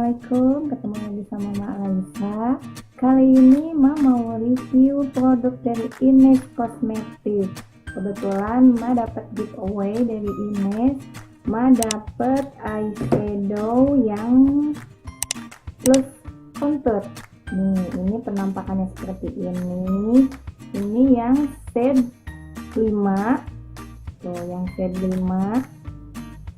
Assalamualaikum, ketemu lagi sama Mak Laysha. Kali ini Mak mau review produk dari Inez Kosmetik. Kebetulan Mak dapat giveaway dari Inez. Mak dapat eyeshadow yang plus contour. Nih, ini penampakannya seperti ini. Ini yang shade 5. Tuh, yang shade 5.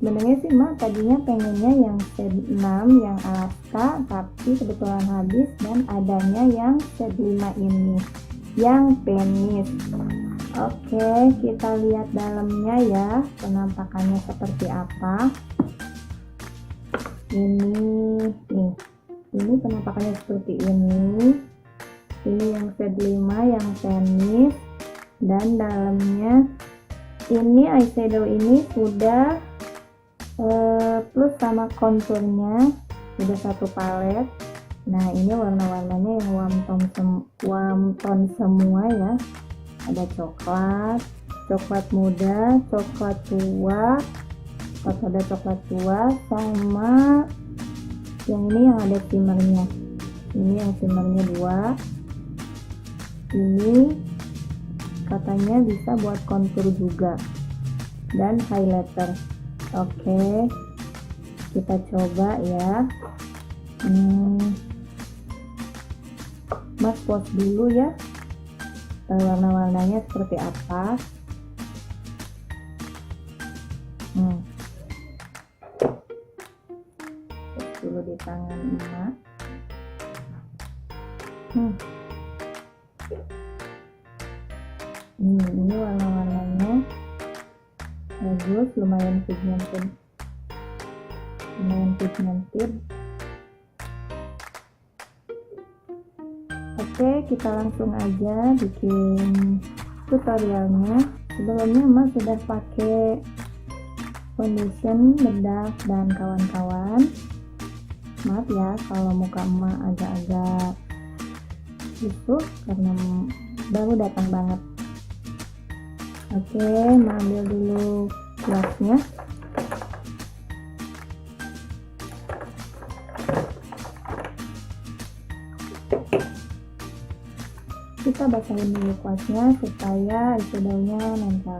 Sebenarnya sih Mak tadinya pengennya yang shade 6 yang Alaska, tapi kebetulan habis dan adanya yang shade 5 ini yang penis. Oke, kita lihat dalamnya ya, penampakannya seperti apa. Ini penampakannya seperti ini. Ini yang shade 5 yang penis, dan dalamnya ini eyeshadow ini sudah plus sama konturnya udah satu palet. Nah, ini warna-warnanya yang warm tone semua ya. Ada coklat muda, coklat tua, ada coklat tua, sama yang ini yang ada shimmernya. Ini yang shimmernya 2. Ini katanya bisa buat kontur juga dan highlighter. Oke, kita coba ya. Mas pause dulu ya, warna-warnanya seperti apa. Pause dulu di tangan Emak. Ini warna-warnanya bagus, lumayan pigmented. Oke, kita langsung aja bikin tutorialnya. Sebelumnya Mas sudah pakai foundation, bedak, dan kawan-kawan. Maaf ya kalau muka Emak agak-agak busuk karena baru datang banget. Oke, ambil dulu kuasnya. Kita basahin dulu kuasnya supaya eyeshadownya nempel.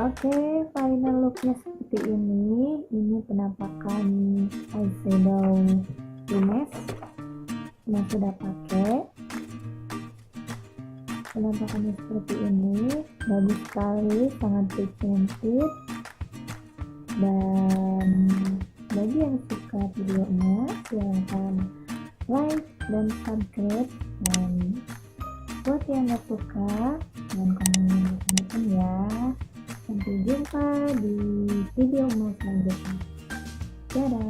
Oke, final looknya seperti ini. Ini penampakan eyeshadow Inez yang sudah pakai. Penampakannya seperti ini, bagus sekali, sangat pigmented. Dan bagi yang suka videonya, silahkan like dan subscribe. Dan buat yang gak suka, jangan komen ya. Sampai jumpa di video selanjutnya. Dadah.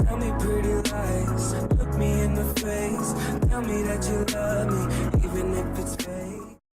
Tell me pretty lies, look me in the face, tell me that you love me.